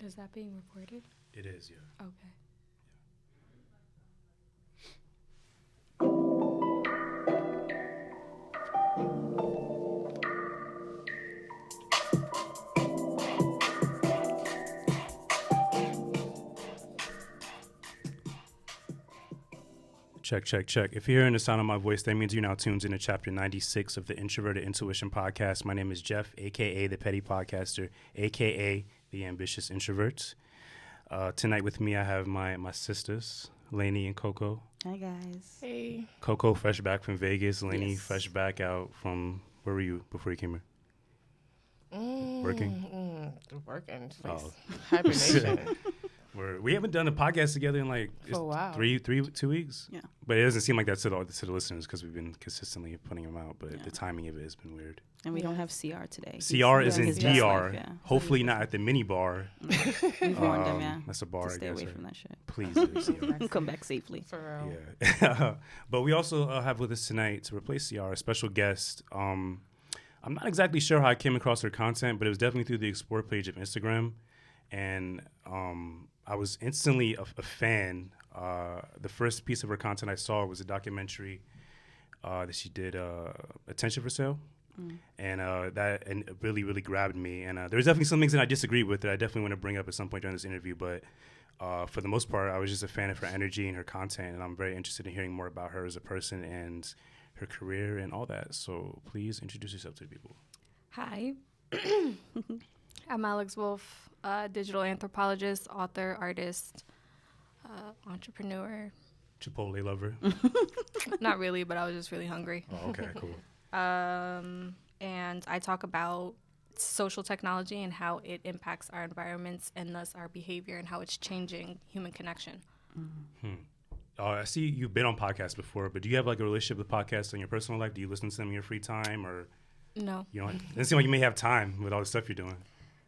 Is that being recorded? It is, yeah. Okay. Check, check, check. If you're hearing the sound of my voice, that means you're now tuned into chapter 96 of the Introverted Intuition podcast. My name is Jeff, a.k.a. the Petty Podcaster, a.k.a. the Ambitious Introvert. Tonight with me, I have my sisters, Lainey and Coco. Hi, guys. Hey. Coco, fresh back from Vegas. Lainey, Yes. fresh back out from, where were you before you came here? Working? Working. Oh. Hibernation. We haven't done a podcast together in like For a while. 2 weeks. Yeah. But it doesn't seem like that to the listeners because we've been consistently putting them out. But the timing of it has been weird. And we don't have CR today. CR is in his best DR. life, yeah. Hopefully not at the mini bar. We've warned him, yeah. That's a bar, to stay I guess. away Right? from that shit. Please do, CR. Come back safely. For real. Yeah. But we also have with us tonight to replace CR a special guest. I'm not exactly sure how I came across her content, but it was definitely through the Explore page of Instagram. And I was instantly a fan. The first piece of her content I saw was a documentary that she did, Attention for Sale. And that it really, really grabbed me. And there's definitely some things that I disagree with that I definitely want to bring up at some point during this interview. But for the most part, I was just a fan of her energy and her content. And I'm very interested in hearing more about her as a person and her career and all that. So please introduce yourself to the people. Hi. I'm Alex Wolf, digital anthropologist, author, artist, entrepreneur. Chipotle lover. Not really, but I was just really hungry. Oh, okay, cool. And I talk about social technology and how it impacts our environments and thus our behavior and how it's changing human connection. I see you've been on podcasts before, but do you have like a relationship with podcasts in your personal life? Do you listen to them in your free time, or No. you don't? It doesn't seem like you may have time with all the stuff you're doing.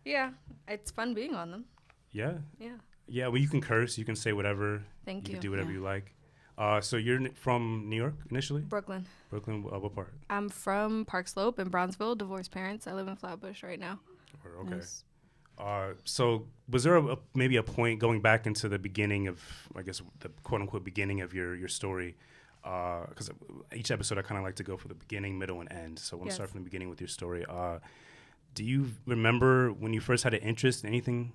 Yeah, it's fun being on them. Yeah. Yeah. Yeah, well, you can curse, you can say whatever. Thank You you. can do whatever Yeah. you like. So you're from New York initially? Brooklyn. Brooklyn, what part? I'm from Park Slope in Bronzeville, divorced parents. I live in Flatbush right now. Okay. Nice. So was there maybe a point going back into the beginning of, I guess, the quote-unquote beginning of your story? Because each episode I kind of like to go for the beginning, middle, and end. So I want to start from the beginning with your story. Do you remember when you first had an interest in anything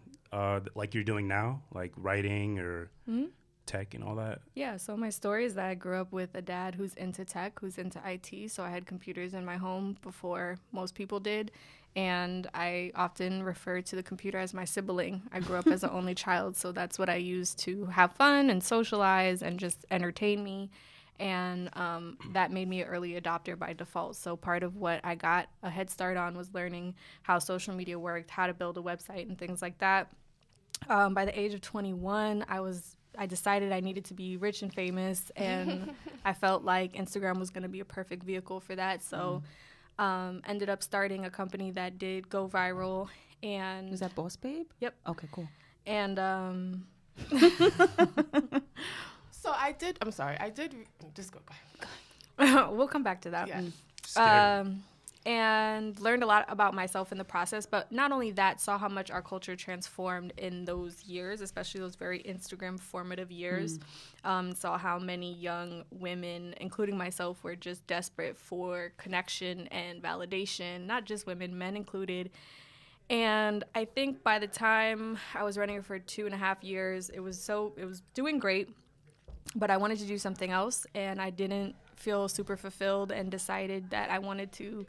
like you're doing now, like writing or tech and all that? Yeah, so my story is that I grew up with a dad who's into tech, who's into IT. So I had computers in my home before most people did. And I often refer to the computer as my sibling. I grew up as an only child, so that's what I used to have fun and socialize and just entertain me. And that made me an early adopter by default. So part of what I got a head start on was learning how social media worked, how to build a website and things like that. By the age of 21, I decided I needed to be rich and famous, and I felt like Instagram was going to be a perfect vehicle for that. So ended up starting a company that did go viral. And Is that Boss Babe? Yep. Okay, cool. And So I did just go. we'll come back to that. Yeah. Scary. And learned a lot about myself in the process. But not only that, saw how much our culture transformed in those years, especially those very Instagram formative years. Saw how many young women, including myself, were just desperate for connection and validation, not just women, men included. And I think by the time I was running it for 2.5 years, it was doing great, but I wanted to do something else, and I didn't feel super fulfilled and decided that I wanted to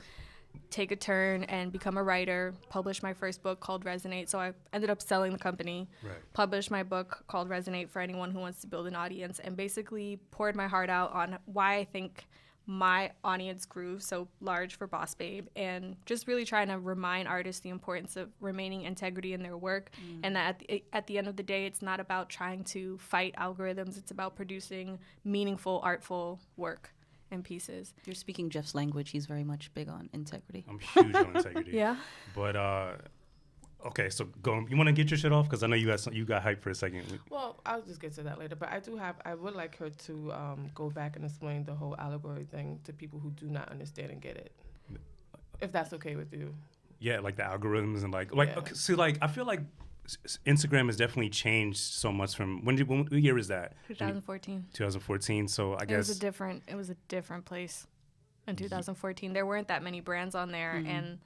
take a turn and become a writer, publish my first book called Resonate. So I ended up selling the company, published my book called Resonate for anyone who wants to build an audience, and basically poured my heart out on why I think my audience grew so large for Boss Babe, and just really trying to remind artists the importance of remaining integrity in their work, and that at the end of the day, it's not about trying to fight algorithms. It's about producing meaningful, artful work and pieces. You're speaking Jeff's language. He's very much big on integrity. I'm huge on integrity. Yeah. But okay, so you want to get your shit off because I know you got hyped for a second. Well, I'll just get to that later. But I would like her to go back and explain the whole allegory thing to people who do not understand and get it. If that's okay with you. Yeah, like the algorithms and like Yeah. okay, see, like I feel like Instagram has definitely changed so much from what year was that? 2014. 2014. So I guess It was a different place in 2014. There weren't that many brands on there, and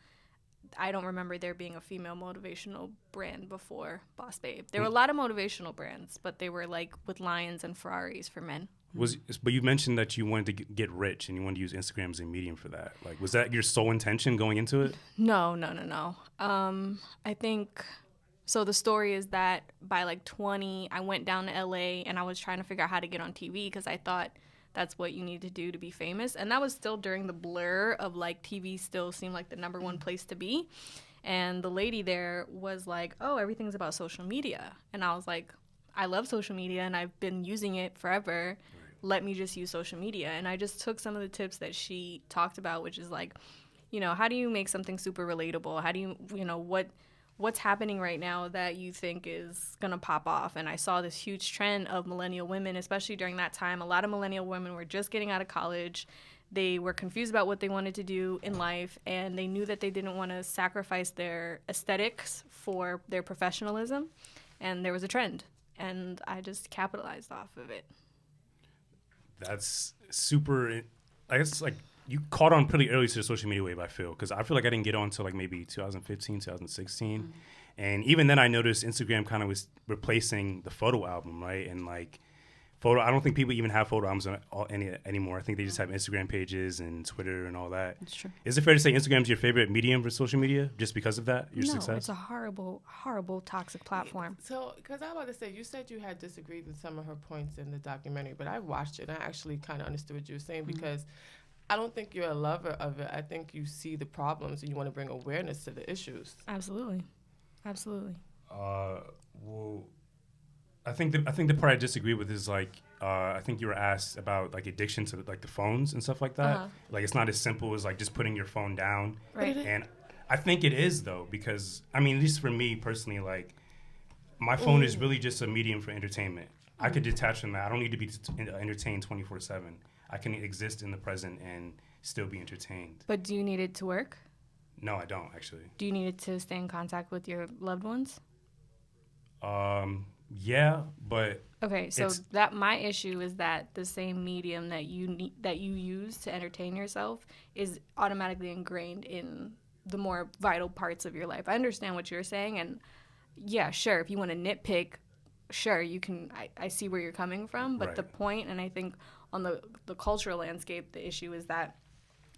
I don't remember there being a female motivational brand before Boss Babe. There were a lot of motivational brands, but they were like with lions and Ferraris for men. But you mentioned that you wanted to get rich and you wanted to use Instagram as a medium for that. Like, was that your sole intention going into it? No. I think, so the story is that by like 20, I went down to LA and I was trying to figure out how to get on TV because I thought that's what you need to do to be famous. And that was still during the blur of like TV still seemed like the number one place to be. And the lady there was like, oh, everything's about social media. And I was like, I love social media and I've been using it forever. Let me just use social media. And I just took some of the tips that she talked about, which is like, you know, how do you make something super relatable? How do you, what's happening right now that you think is going to pop off? And I saw this huge trend of millennial women, especially during that time. A lot of millennial women were just getting out of college. They were confused about what they wanted to do in life, and they knew that they didn't want to sacrifice their aesthetics for their professionalism. And there was a trend, and I just capitalized off of it. That's super, I guess, like, you caught on pretty early to the social media wave, I feel, because I feel like I didn't get on until like maybe 2015, 2016. And even then I noticed Instagram kind of was replacing the photo album, right? And like I don't think people even have photo albums anymore. I think they just have Instagram pages and Twitter and all that. That's true. Is it fair to say Instagram's your favorite medium for social media just because of that, your success? No, it's a horrible, horrible, toxic platform. So, because I was about to say, you said you had disagreed with some of her points in the documentary, but I watched it and I actually kind of understood what you were saying because I don't think you're a lover of it. I think you see the problems and you want to bring awareness to the issues. Absolutely. Well, I think the part I disagree with is like I think you were asked about like addiction to like the phones and stuff like that. Like it's not as simple as like just putting your phone down. Right. And I think it is though, because I mean, at least for me personally, like my phone is really just a medium for entertainment. I could detach from that. I don't need to be entertained 24/7. I can exist in the present and still be entertained. But do you need it to work? No, I don't actually. Do you need it to stay in contact with your loved ones? Yeah, but okay. So that my issue is that the same medium that you use to entertain yourself is automatically ingrained in the more vital parts of your life. I understand what you're saying, and yeah, sure. If you want to nitpick, sure, you can. I see where you're coming from, but the point, and I think on the cultural landscape, the issue is that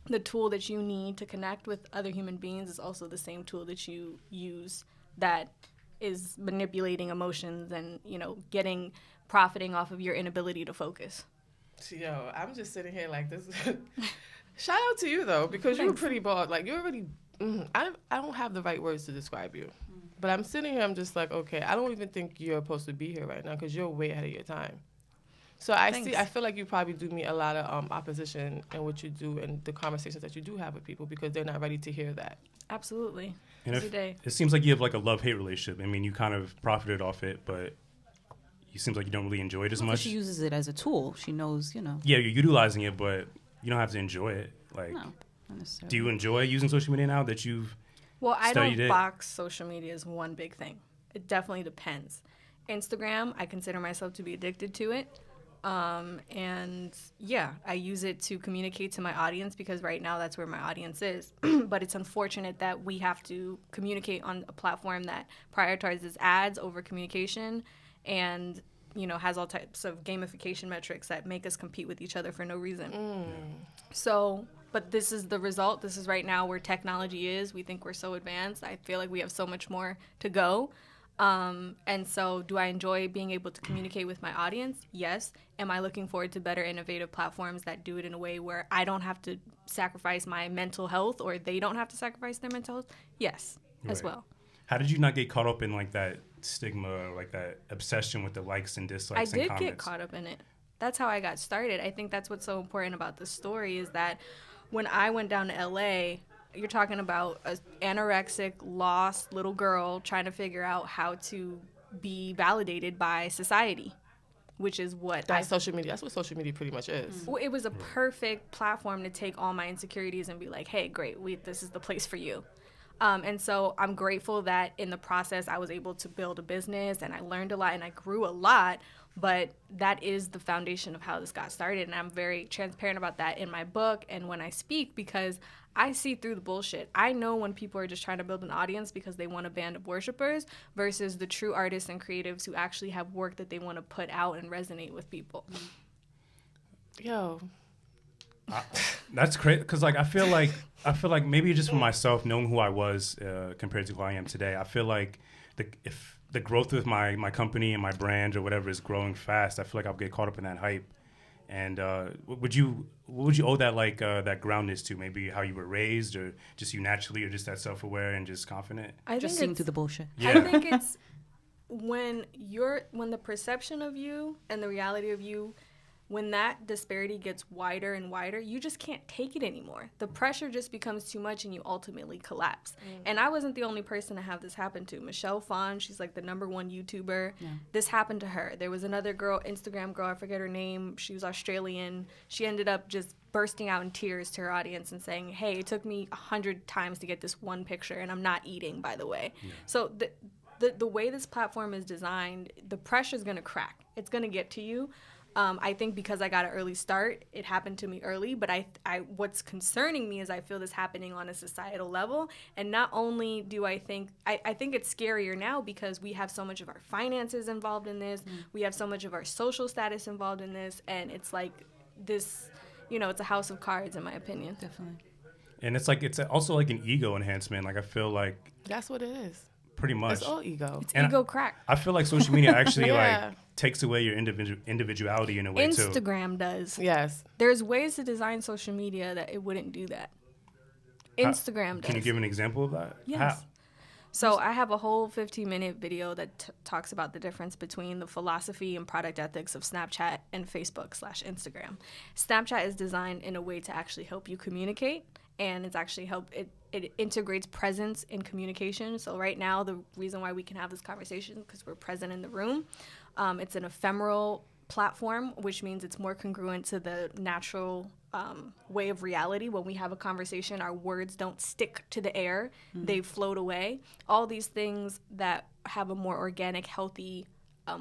the tool that you need to connect with other human beings is also the same tool that you use that is manipulating emotions and, you know, profiting off of your inability to focus. Yo, I'm just sitting here like this. Shout out to you, though, because you were pretty bold. Like, you're already, I don't have the right words to describe you. But I'm sitting here, I'm just like, okay, I don't even think you're supposed to be here right now because you're way ahead of your time. So I feel like you probably do meet a lot of opposition in what you do and the conversations that you do have with people because they're not ready to hear that. Absolutely. And every day. It seems like you have like a love-hate relationship. I mean, you kind of profited off it, but it seems like you don't really enjoy it as much. She uses it as a tool. She knows, you know. Yeah, you're utilizing it, but you don't have to enjoy it. Like, No, not necessarily. do you enjoy using social media now that you've I studied don't it? box social media as one big thing. It definitely depends. Instagram, I consider myself to be addicted to it. And yeah, I use it to communicate to my audience because right now that's where my audience is. But it's unfortunate that we have to communicate on a platform that prioritizes ads over communication and, you know, has all types of gamification metrics that make us compete with each other for no reason. So, but this is the result. This is right now where technology is. We think we're so advanced. I feel like we have so much more to go. And so do I enjoy being able to communicate with my audience? Yes. Am I looking forward to better innovative platforms that do it in a way where I don't have to sacrifice my mental health or they don't have to sacrifice their mental health? Yes, as well. How did you not get caught up in like that stigma or like that obsession with the likes and dislikes and comments? I did get caught up in it. That's how I got started. I think that's what's so important about this story is that when I went down to LA, you're talking about an anorexic, lost little girl trying to figure out how to be validated by society, which is what social media. That's what social media pretty much is. Well, it was a perfect platform to take all my insecurities and be like, hey, great, this is the place for you. And so I'm grateful that in the process I was able to build a business and I learned a lot and I grew a lot. But that is the foundation of how this got started. And I'm very transparent about that in my book and when I speak, because I see through the bullshit. I know when people are just trying to build an audience because they want a band of worshipers versus the true artists and creatives who actually have work that they want to put out and resonate with people. Yo. That's crazy, because like I feel like maybe just for myself, knowing who I was compared to who I am today, I feel like if the growth with my company and my brand or whatever is growing fast, I feel like I'll get caught up in that hype. And what would you owe that that groundness to? Maybe how you were raised, or just you naturally, or just that self-aware and just confident? I Just seeing through the bullshit. Yeah. I think it's when the perception of you and the reality of you, when that disparity gets wider and wider, you just can't take it anymore. The pressure just becomes too much and you ultimately collapse. And I wasn't the only person to have this happen to. Michelle Phan, she's like the #1 YouTuber. Yeah. This happened to her. There was another girl, Instagram girl, I forget her name. She was Australian. She ended up just bursting out in tears to her audience and saying, hey, it took me 100 times to get this one picture and I'm not eating, by the way. Yeah. So the way this platform is designed, the pressure's going to crack. It's going to get to you. I think because I got an early start, it happened to me early. But I what's concerning me is I feel this happening on a societal level. And not only do I think it's scarier now because we have so much of our finances involved in this. We have so much of our social status involved in this. And it's like this, it's a house of cards, in my opinion. Definitely. And it's also like an ego enhancement. Like I feel like That's what it is. Pretty much. It's all ego. It's ego crack. I feel like social media actually takes away your individuality in a way too. Instagram does. Yes. There's ways to design social media that it wouldn't do that. Instagram does. Can you give an example of that? Yes. How? So I have a whole 15-minute video that talks about the difference between the philosophy and product ethics of Snapchat and Facebook/Instagram. Snapchat is designed in a way to actually help you communicate, and it's actually it integrates presence in communication. So right now, the reason why we can have this conversation is because we're present in the room. It's an ephemeral platform, which means it's more congruent to the natural way of reality. When we have a conversation, our words don't stick to the air. They float away. All these things that have a more organic, healthy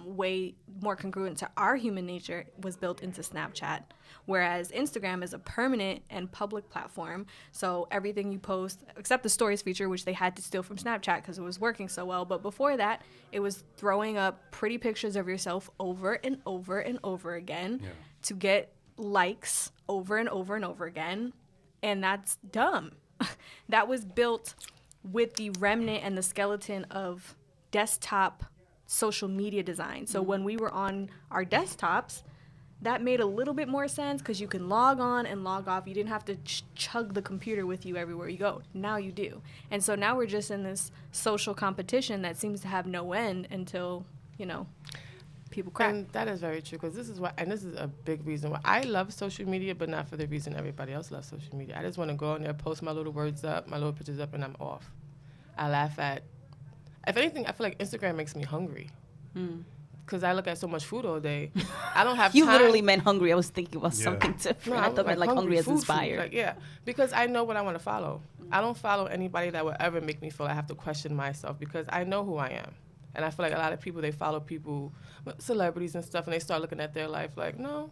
way more congruent to our human nature was built into Snapchat, whereas Instagram is a permanent and public platform. So everything you post, except the stories feature, which they had to steal from Snapchat because it was working so well. But before that, it was throwing up pretty pictures of yourself over and over and over again to get likes over and over and over again. And that's dumb. That was built with the remnant and the skeleton of desktop social media design. So when we were on our desktops, that made a little bit more sense because you can log on and log off. You didn't have to chug the computer with you everywhere you go. Now you do. And so now we're just in this social competition that seems to have no end until, people crack. And that is very true because this is a big reason why I love social media, but not for the reason everybody else loves social media. I just want to go on there, post my little words up, my little pictures up, and I'm off. I laugh at. If anything, I feel like Instagram makes me hungry. Because I look at so much food all day. I don't have You time. literally meant hungry. I was thinking about something different. No, I thought meant like hungry as food. inspired. Because I know what I want to follow. I don't follow anybody that will ever make me feel I have to question myself because I know who I am. And I feel like a lot of people, they follow people, celebrities and stuff, and they start looking at their life like, no.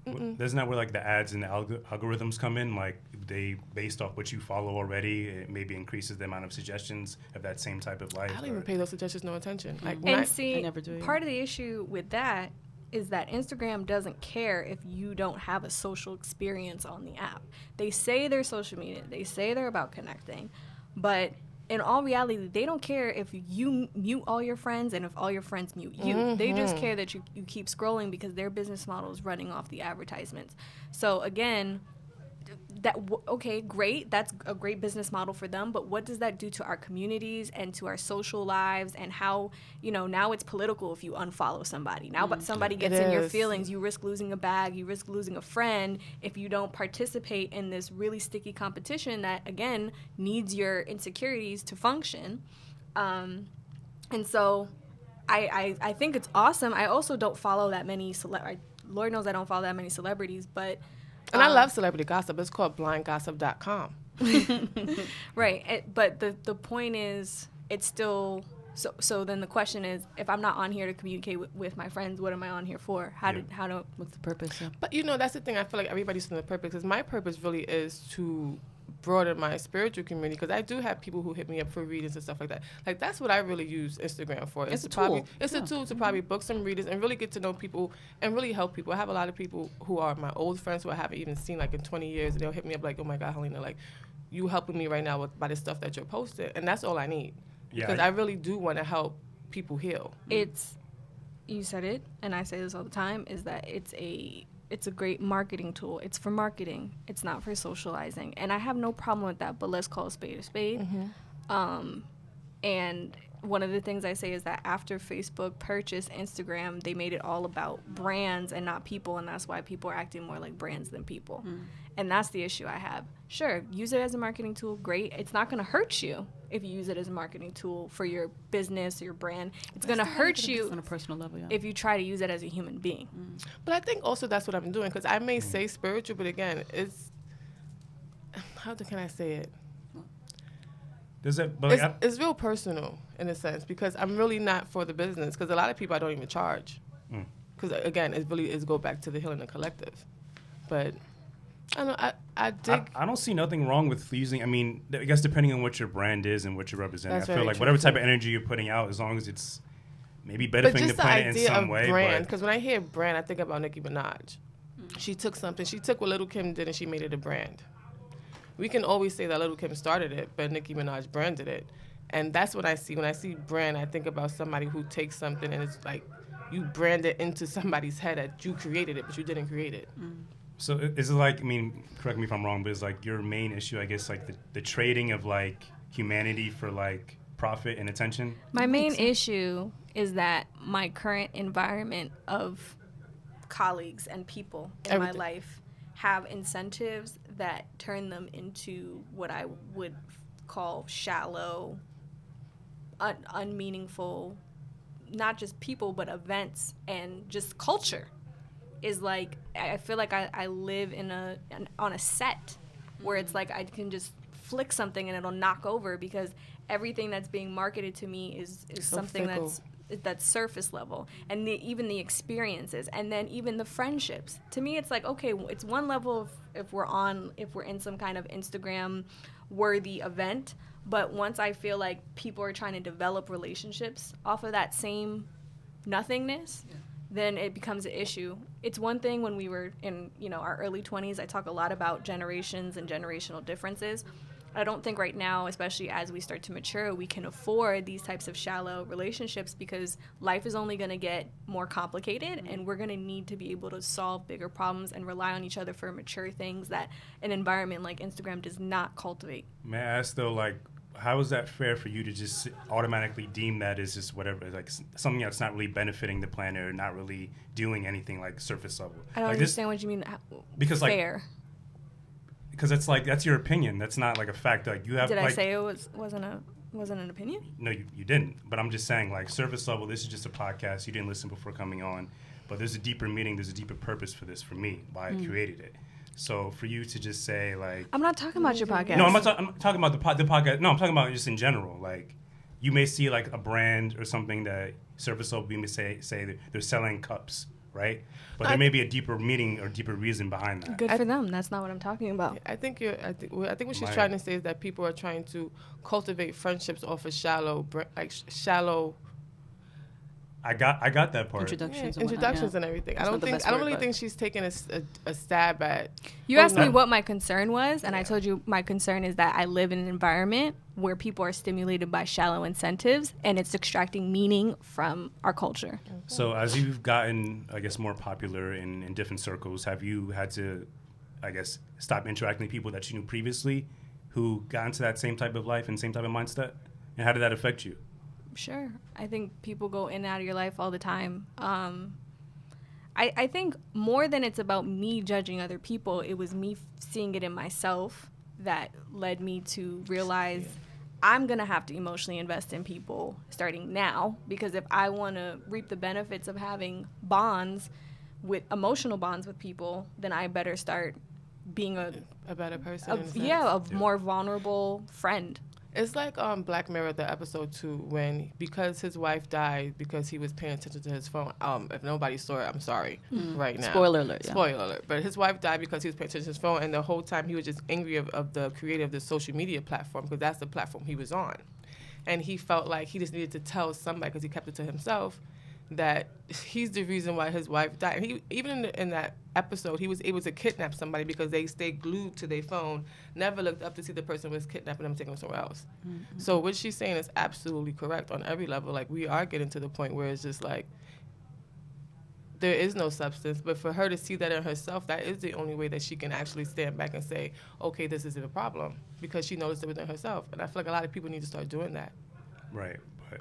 Isn't that where like the ads and the algorithms come in? Like they based off what you follow already, it maybe increases the amount of suggestions of that same type of life. I don't even pay those suggestions no attention. Like, and I never do. Part of the issue with that is that Instagram doesn't care if you don't have a social experience on the app. They say they're social media. They say they're about connecting, but in all reality, they don't care if you mute all your friends and if all your friends mute you. They just care that you keep scrolling because their business model is running off the advertisements. So again, okay, great. That's a great business model for them. But what does that do to our communities and to our social lives and how, now it's political if you unfollow somebody. Now but somebody gets in your feelings, you risk losing a bag, you risk losing a friend if you don't participate in this really sticky competition that, again, needs your insecurities to function. And so I think it's awesome. I also don't follow that many Lord knows I don't follow that many celebrities, but... And I love celebrity gossip. It's called blindgossip.com. Right. But the point is, it's still so. Then the question is, if I'm not on here to communicate with my friends, what am I on here for? What's the purpose? Yeah. But that's the thing. I feel like everybody's doing the purpose. Because my purpose really is to broaden my spiritual community. Because I do have people who hit me up for readings and stuff like that. Like that's what I really use Instagram for. It's a probably, tool. It's a tool to probably book some readers and really get to know people and really help people. I have a lot of people who are my old friends who I haven't even seen like in 20 years, and they'll hit me up like, "Oh my God, Helena, like you helping me right now by the stuff that you're posting," and that's all I need. Yeah, Because I really do want to help people heal. You said it, and I say this all the time, is that it's a great marketing tool. It's for marketing. It's not for socializing. And I have no problem with that, but let's call a spade a spade. And one of the things I say is that after Facebook purchased Instagram, they made it all about brands and not people, and that's why people are acting more like brands than people. And that's the issue I have. Sure, use it as a marketing tool, great. It's not going to hurt you if you use it as a marketing tool for your business or your brand. It's going to hurt you on a personal level, if you try to use it as a human being. But I think also that's what I'm doing, because I may say spiritual, but again, it's, can I say it? Does it? But like, It's real personal in a sense, because I'm really not for the business, because a lot of people I don't even charge. Because again, it's go back to the healing the collective. But I don't know, I dig. I don't see nothing wrong with using. I mean, I guess depending on what your brand is and what you're representing, That's I feel very like true, whatever type too. of energy you're putting out, as long as it's maybe But benefiting the just the planet in idea some of way. brand, But because when I hear brand, I think about Nicki Minaj. She took what Little Kim did and she made it a brand. We can always say that Little Kim started it, but Nicki Minaj branded it. And that's what I see. When I see brand, I think about somebody who takes something and it's like you brand it into somebody's head that you created it, but you didn't create it. so is it like? I mean, correct me if I'm wrong, but it's like your main issue, I guess, like the trading of like humanity for like profit and attention. My main issue is that my current environment of colleagues and people in my life have incentives that turn them into what I would call shallow, unmeaningful, not just people, but events and just culture. Is like, I feel like I live on a set where it's like I can just flick something and it'll knock over, because everything that's being marketed to me is something fickle. that's surface level, and even the experiences, and then even the friendships. To me, it's like, okay, it's one level if we're in some kind of Instagram worthy event, but once I feel like people are trying to develop relationships off of that same nothingness, then it becomes an issue. It's one thing when we were in, our early 20s, I talk a lot about generations and generational differences. I don't think right now, especially as we start to mature, we can afford these types of shallow relationships, because life is only going to get more complicated, and we're going to need to be able to solve bigger problems and rely on each other for mature things that an environment like Instagram does not cultivate. May I ask though, like, how is that fair for you to just automatically deem that as just whatever, like something that's not really benefiting the planet or not really doing anything like surface level? I don't understand what you mean. Because like fair. Because it's like that's your opinion. That's not like a fact. Like you have. Did like, I say it wasn't an opinion? No, you didn't. But I'm just saying, like surface level. This is just a podcast. You didn't listen before coming on, but there's a deeper meaning. There's a deeper purpose for this for me. Why I created it. So for you to just say like, I'm not talking about your podcast. No, I'm talking about the podcast. No, I'm talking about just in general. Like you may see like a brand or something that surface level. We may say that they're selling cups, right? But there may be a deeper meaning or deeper reason behind that. Good for them. That's not what I'm talking about. I think what she's trying to say is that people are trying to cultivate friendships off of shallow. I got that part. Introductions and everything. I don't really think she's taking a stab at. You asked me what my concern was, and I told you my concern is that I live in an environment where people are stimulated by shallow incentives, and it's extracting meaning from our culture. So as you've gotten, I guess, more popular in different circles, have you had to, I guess, stop interacting with people that you knew previously who got into that same type of life and same type of mindset? And how did that affect you? Sure. I think people go in and out of your life all the time. I think more than it's about me judging other people, it was me seeing it in myself that led me to realize I'm going to have to emotionally invest in people starting now, because if I want to reap the benefits of having emotional bonds with people, then I better start being a better person. in a sense. a more vulnerable friend. It's like Black Mirror, the episode 2, when because his wife died because he was paying attention to his phone. If nobody saw it, I'm sorry. Right now, Spoiler alert. Yeah. Spoiler alert. But his wife died because he was paying attention to his phone, and the whole time he was just angry of the creator of the social media platform, because that's the platform he was on, and he felt like he just needed to tell somebody, because he kept it to himself, that he's the reason why his wife died. And he even in that episode, he was able to kidnap somebody because they stayed glued to their phone, never looked up to see the person was kidnapping them, taking them somewhere else. Mm-hmm. So what she's saying is absolutely correct on every level. Like, we are getting to the point where it's just like there is no substance, but for her to see that in herself, that is the only way that she can actually stand back and say, okay, this isn't a problem, because she noticed it within herself. And I feel like a lot of people need to start doing that. Right. But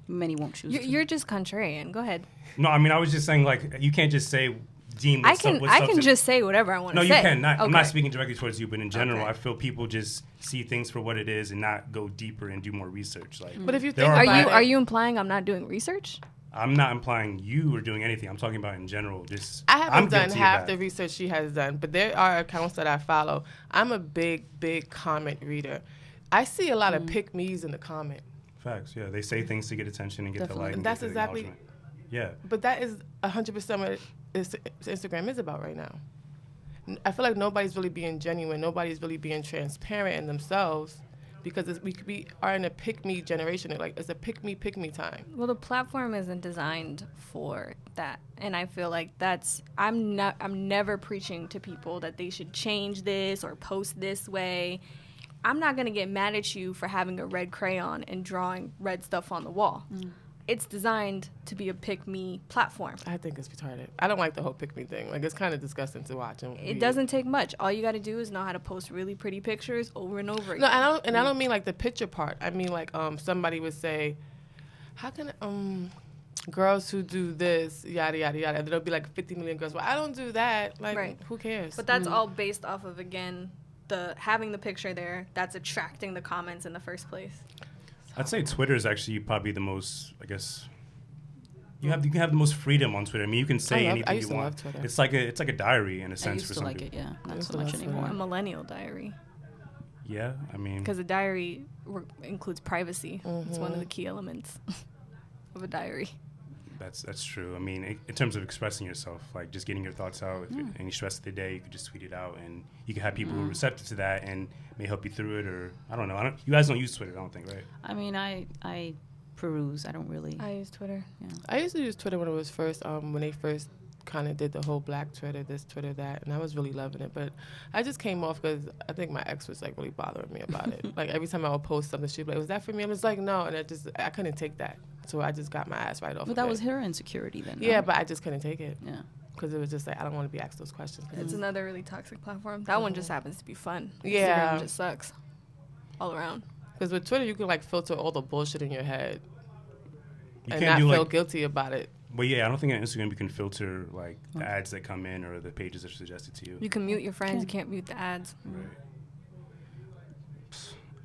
many won't choose. You're just contrarian. Go ahead. no, I mean, I was just saying, like, you can't just say deem. I can just say whatever I want to say. No, you can. Okay. I'm not speaking directly towards you, but in general, Okay. I feel people just see things for what it is and not go deeper and do more research. Like, But if you there think are about Are you implying I'm not doing research? I'm not implying you are doing anything. I'm talking about in general. Just I haven't I'm done guilty of half that. the research she has done, but there are accounts that I follow. I'm a big comment reader. I see a lot of pick-me's in the comment. Facts. Yeah, they say things to get attention and get the like. And That's get the exactly. acknowledgement. Yeah. But that is 100% what Instagram is about right now. I feel like nobody's really being genuine. Nobody's really being transparent in themselves, because we are in a pick-me generation. Like, it's a pick-me time. Well, the platform isn't designed for that, and I feel like I'm never preaching to people that they should change this or post this way. I'm not gonna get mad at you for having a red crayon and drawing red stuff on the wall. It's designed to be a pick-me platform. I think it's retarded. I don't like the whole pick-me thing. Like, it's kind of disgusting to watch. And It doesn't take much. All you got to do is know how to post really pretty pictures over and over again. No, I don't mean like the picture part. I mean like somebody would say, how can girls who do this yada yada yada, and there'll be like 50 million girls. Well, I don't do that. Like, Right. Who cares? But that's all based off of, again, having the picture there that's attracting the comments in the first place. I'd say Twitter is actually probably the most, I guess. You can have the most freedom on Twitter. I mean, you can say I anything used you to want. love Twitter. It's like a diary in a I sense used for to some like people. it, yeah. Not used so to much love anymore. A millennial diary. Yeah, I mean, Because a diary includes privacy. It's one of the key elements of a diary. that's true. I mean, in terms of expressing yourself, like just getting your thoughts out, if any stress of the day, you could just tweet it out, and you can have people who are receptive to that and may help you through it. Or I don't know. You guys don't use Twitter, I don't think, right? I mean, I peruse. I don't really. I use Twitter. Yeah. I used to use Twitter when it was first, when they first kind of did the whole Black Twitter, this Twitter, that, and I was really loving it. But I just came off because I think my ex was like really bothering me about it. Like, every time I would post something, she'd be like, "Was that for me?" I was like, "No," and I couldn't take that, so I just got my ass right off. But of that it. was her insecurity then. Yeah, right? but I just couldn't take it. Yeah. Because it was just like, I don't want to be asked those questions. It's another really toxic platform. That one just happens to be fun. Yeah. Instagram just sucks all around. Because with Twitter, you can like filter all the bullshit in your head You and can't not do feel like. guilty about it. But yeah, I don't think on Instagram you can filter like the ads that come in or the pages that are suggested to you. You can mute your friends. You can't mute the ads.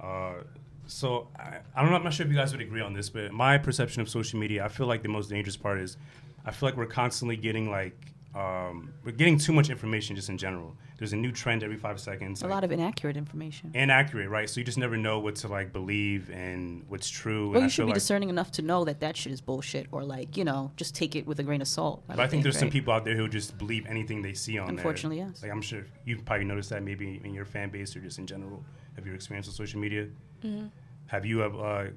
Right. So I don't know. I'm not sure if you guys would agree on this, but my perception of social media, I feel like the most dangerous part is, I feel like we're constantly getting like we're getting too much information just in general. There's a new trend every 5 seconds. A lot of inaccurate information. Inaccurate, right? So you just never know what to like believe and what's true. Well, and you I should feel be like, discerning enough to know that shit is bullshit, or like, just take it with a grain of salt. But I think there's some right? people out there who just believe anything they see on Unfortunately, there. yes. Like, I'm sure you've probably noticed that maybe in your fan base or just in general of your experience with social media. Mm-hmm. Have you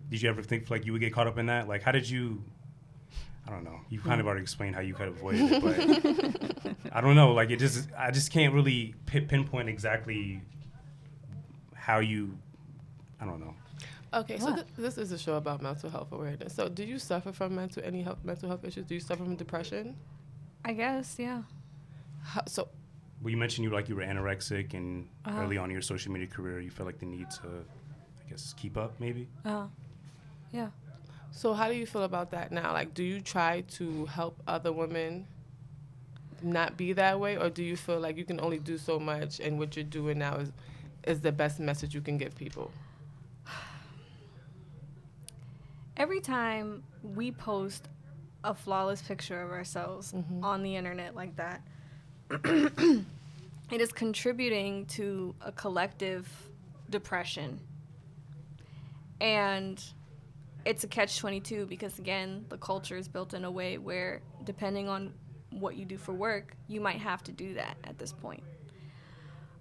did you ever think like you would get caught up in that? Like, how did you? I don't know. You kind of already explained how you could avoid it, but I don't know. Like, I just can't really pinpoint exactly how you. I don't know. Okay, so this is a show about mental health awareness. So, do you suffer from mental health issues? Do you suffer from depression? I guess, yeah. So, Well, you mentioned you were anorexic, and early on in your social media career, you felt like the need to, I guess, keep up, maybe. Yeah. So how do you feel about that now? Like, do you try to help other women not be that way, or do you feel like you can only do so much, and what you're doing now is the best message you can give people? Every time we post a flawless picture of ourselves on the internet like that, it is contributing to a collective depression. And it's a catch-22 because, again, the culture is built in a way where, depending on what you do for work, you might have to do that at this point.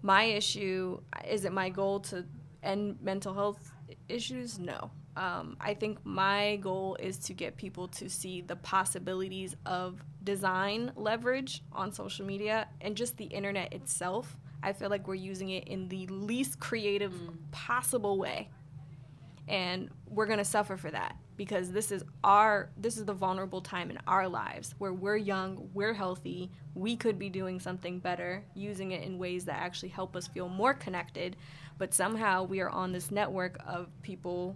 My issue, is it my goal to end mental health issues? No. I think my goal is to get people to see the possibilities of design leverage on social media and just the internet itself. I feel like we're using it in the least creative possible way. And we're going to suffer for that because this is the vulnerable time in our lives where we're young, we're healthy, we could be doing something better, using it in ways that actually help us feel more connected, but somehow we are on this network of people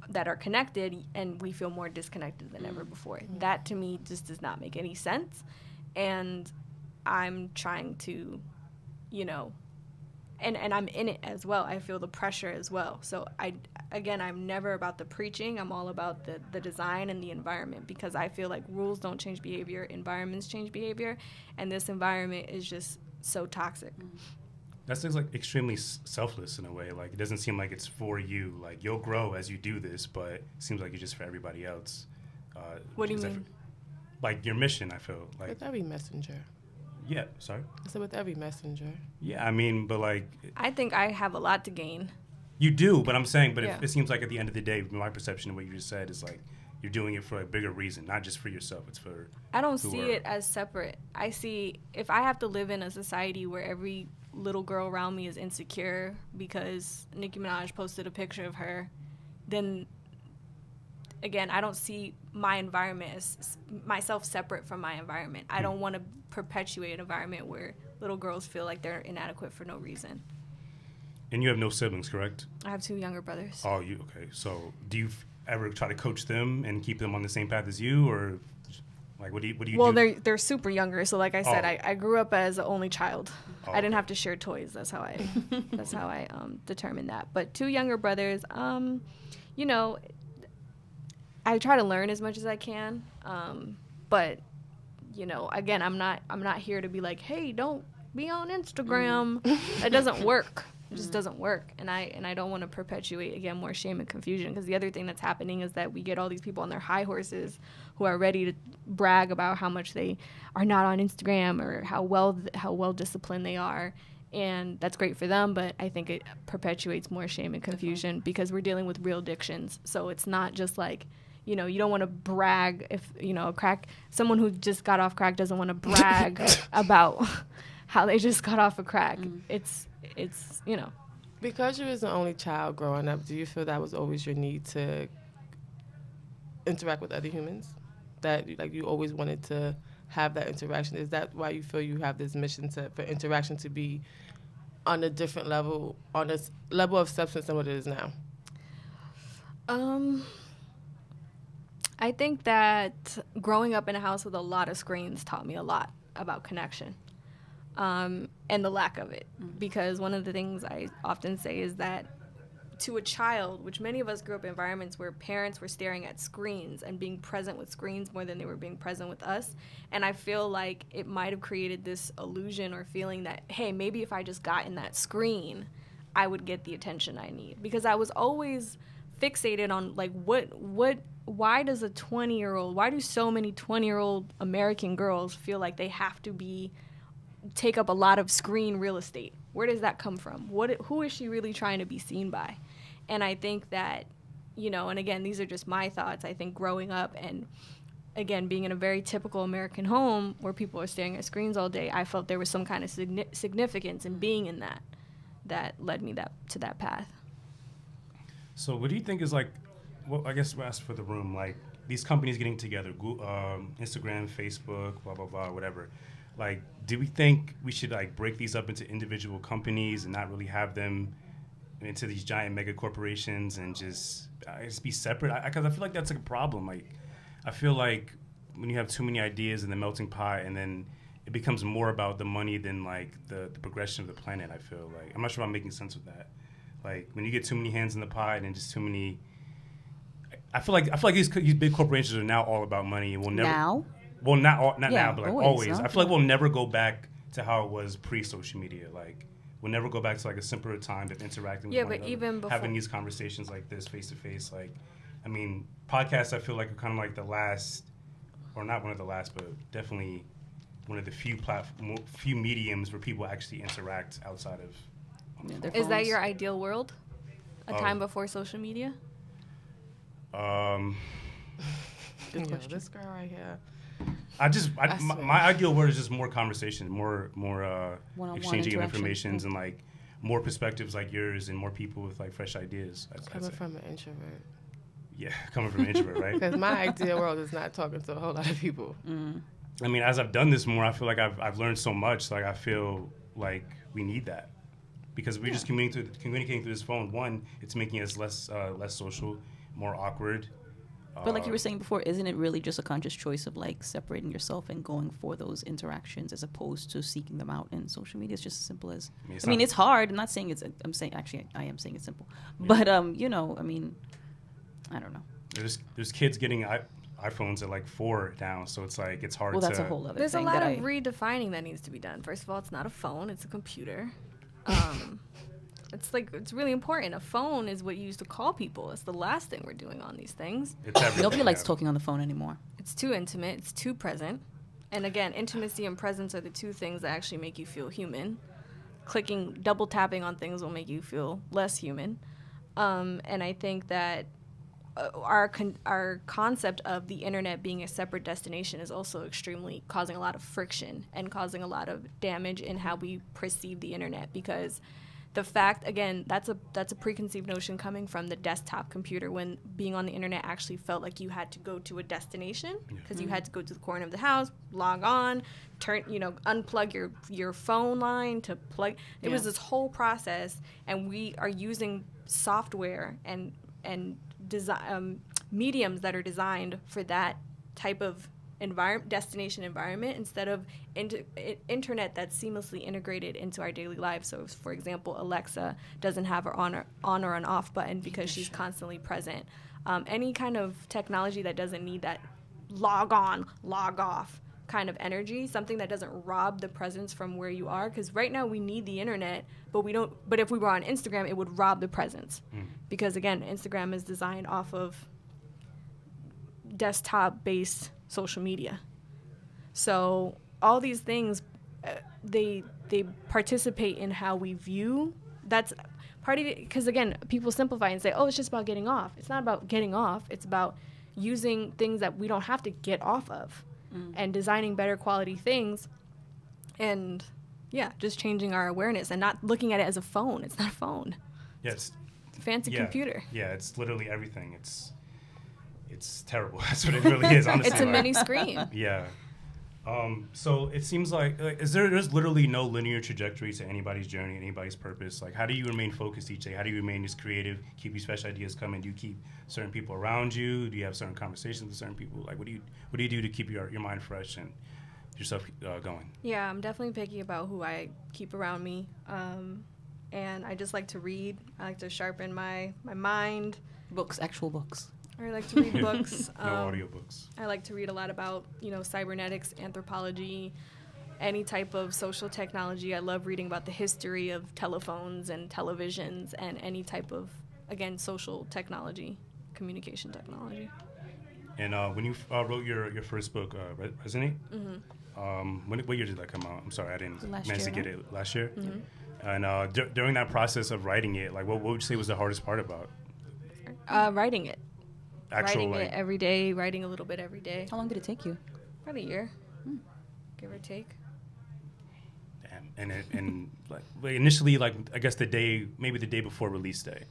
that are connected and we feel more disconnected than ever before. That to me just does not make any sense. And I'm trying to, and I'm in it as well. I feel the pressure as well. So I'm never about the preaching. I'm all about the design and the environment because I feel like rules don't change behavior, environments change behavior, and this environment is just so toxic. That seems like extremely selfless in a way. Like, it doesn't seem like it's for you. Like, you'll grow as you do this, but it seems like it's just for everybody else. What do you mean? Like, your mission, I feel. Like, with every messenger. Yeah, sorry? I said with every messenger. Yeah, I mean, but like... I think I have a lot to gain. You do, but I'm saying, but yeah. it seems like at the end of the day, my perception of what you just said is like, you're doing it for a bigger reason, not just for yourself. It's for... I don't see it as separate. I see, if I have to live in a society where every little girl around me is insecure because Nicki Minaj posted a picture of her, then again, I don't see my environment as myself separate from my environment. I don't want to perpetuate an environment where little girls feel like they're inadequate for no reason. And you have no siblings, correct? I have 2 younger brothers. Oh, okay. So do you ever try to coach them and keep them on the same path as you, or like what do you do? Well, they're super younger. So like I said, I grew up as the only child. I didn't have to share toys. That's how I determined that. But 2 younger brothers. I try to learn as much as I can. But again, I'm not here to be like, hey, don't be on Instagram. That doesn't work. It just doesn't work. And I don't want to perpetuate, again, more shame and confusion. Because the other thing that's happening is that we get all these people on their high horses who are ready to brag about how much they are not on Instagram or how well disciplined they are. And that's great for them, but I think it perpetuates more shame and confusion because we're dealing with real addictions. So it's not just like, you don't want to brag if, someone who just got off crack doesn't want to brag about how they just got off of crack. It's Because you was the only child growing up, do you feel that was always your need to interact with other humans? That you always wanted to have that interaction? Is that why you feel you have this mission for interaction to be on a different level, on a level of substance than what it is now? I think that growing up in a house with a lot of screens taught me a lot about connection and the lack of it. Because one of the things I often say is that to a child, which many of us grew up in environments where parents were staring at screens and being present with screens more than they were being present with us. And I feel like it might have created this illusion or feeling that, hey, maybe if I just got in that screen, I would get the attention I need. Because I was always fixated on why does why do so many 20-year-old American girls feel like they have to take up a lot of screen real estate? Where does that come from? Who is she really trying to be seen by? And I think that, and again, these are just my thoughts. I think growing up and, again, being in a very typical American home where people are staring at screens all day, I felt there was some kind of significance in being in that led me to that path. So what do you think is I guess we'll ask for the room, like these companies getting together, Google, Instagram, Facebook, blah, blah, blah, whatever. Like, do we think we should break these up into individual companies and not really have them into these giant mega corporations and just be separate? Because I feel like that's a problem. I feel like when you have too many ideas in the melting pot and then it becomes more about the money than the progression of the planet, I feel like. I'm not sure if I'm making sense with that. When you get too many hands in the pot and just too many... I feel like these big corporations are now all about money and will never... Now? Well, not Yeah, now, but always. I feel like we'll never go back to how it was pre-social media. Like, we'll never go back to like a simpler time of interacting Yeah, with one but another, even before having these conversations like this face to face. Like, I mean, podcasts I feel like are kind of like the last, or not one of the last, but definitely one of the few mediums where people actually interact outside of. Their Is that phones. your ideal world? A time before social media? Um, Yo, this girl right here. My ideal word is just more conversation, more One-on-one exchanging of interaction. informations and like more perspectives like yours and more people with like fresh ideas. Coming from an introvert. Yeah, coming from an introvert, right? Because my ideal world is not talking to a whole lot of people. I mean, as I've done this more, I feel like I've learned so much. Like, I feel like we need that because we're just communicating through this phone. One, it's making us less social, more awkward. But like you were saying before, isn't it really just a conscious choice of like separating yourself and going for those interactions as opposed to seeking them out in social media? It's just as simple as. I mean, it's hard. I'm not saying it's. I'm saying actually, I am saying it's simple. Yeah. But you know, I mean, I don't know. There's kids getting iPhones at like 4 now, so it's like it's hard. Well, that's a whole other. There's thing a lot that of redefining that needs to be done. First of all, it's not a phone; it's a computer. It's really important. A phone is what you use to call people. It's the last thing we're doing on these things. Nobody likes talking on the phone anymore. It's too intimate. It's too present. And again, intimacy and presence are the two things that actually make you feel human. Double tapping on things will make you feel less human. And I think that our concept of the internet being a separate destination is also extremely causing a lot of friction and causing a lot of damage in how we perceive the internet, because the fact, again, that's a preconceived notion coming from the desktop computer, when being on the internet actually felt like you had to go to a destination because you had to go to the corner of the house, log on, unplug your phone line to plug. It was this whole process, and we are using software and design mediums that are designed for that type of destination environment instead of internet that's seamlessly integrated into our daily lives. So, for example, Alexa doesn't have her on or an off button because she's constantly present. Any kind of technology that doesn't need that log on, log off kind of energy, something that doesn't rob the presence from where you are. Because right now we need the internet, but we don't. But if we were on Instagram, it would rob the presence, because again, Instagram is designed off of desktop-based social media. So all these things, they participate in how we view. That's part of it, because again, people simplify and say, oh, it's just about getting off. It's not about getting off. It's about using things that we don't have to get off of and designing better quality things, and just changing our awareness and not looking at it as a phone. It's not a phone. Yeah, it's a fancy computer. Yeah, it's literally everything. It's terrible. That's what it really is, honestly. It's a mini screen. Yeah. So it seems like there's literally no linear trajectory to anybody's journey, anybody's purpose. Like, how do you remain focused each day? How do you remain just creative, keep these fresh ideas coming? Do you keep certain people around you? Do you have certain conversations with certain people? Like, what do you do to keep your mind fresh and yourself going? Yeah, I'm definitely picky about who I keep around me. And I just like to read. I like to sharpen my mind. Actual books. I like to read books. No audiobooks. I like to read a lot about, cybernetics, anthropology, any type of social technology. I love reading about the history of telephones and televisions and any type of, again, social technology, communication technology. And when you wrote your first book, Resonate, what year did that come out? I'm sorry, I didn't manage to get it last year. Mm-hmm. And during that process of writing it, like, what would you say was the hardest part about writing it? Writing it every day, writing a little bit every day. How long did it take you? Probably a year, give or take. Damn. And like initially, like, I guess the day before release day,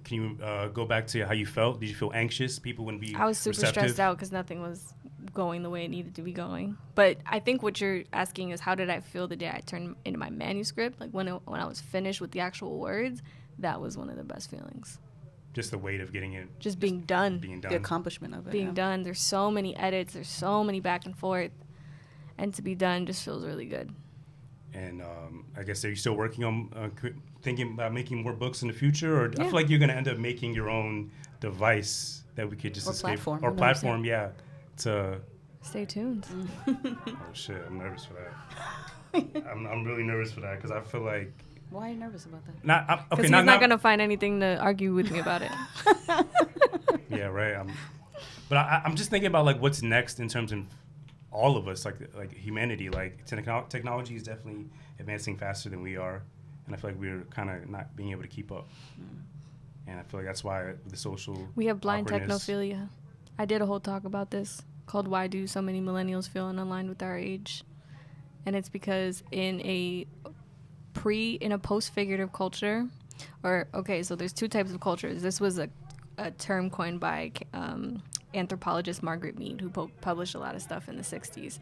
can you go back to how you felt? Did you feel anxious? People wouldn't be. I was super receptive? stressed out because nothing was going the way it needed to be going. But I think what you're asking is, how did I feel the day I turned into my manuscript? Like when I was finished with the actual words, that was one of the best feelings. Just the weight of getting it. Just being done. The accomplishment of it. Being done. There's so many edits. There's so many back and forth. And to be done just feels really good. And I guess, are you still working on thinking about making more books in the future? Or yeah. I feel like you're going to end up making your own device that we could just escape. Platform. Or platform, yeah. Stay tuned. Oh, shit. I'm nervous for that. I'm really nervous for that because I feel like. Why are you nervous about that? Because he's not going to find anything to argue with me about it. Yeah, right. But I'm just thinking about like what's next in terms of all of us, like humanity. Like technology is definitely advancing faster than we are, and I feel like we're kind of not being able to keep up. And I feel like that's why the social we have blind technophilia. I did a whole talk about this called "Why Do So Many Millennials Feel Unaligned with Our Age," and it's because in a post-figurative culture, so there's two types of cultures. This was a term coined by anthropologist Margaret Mead, who published a lot of stuff in the 60s.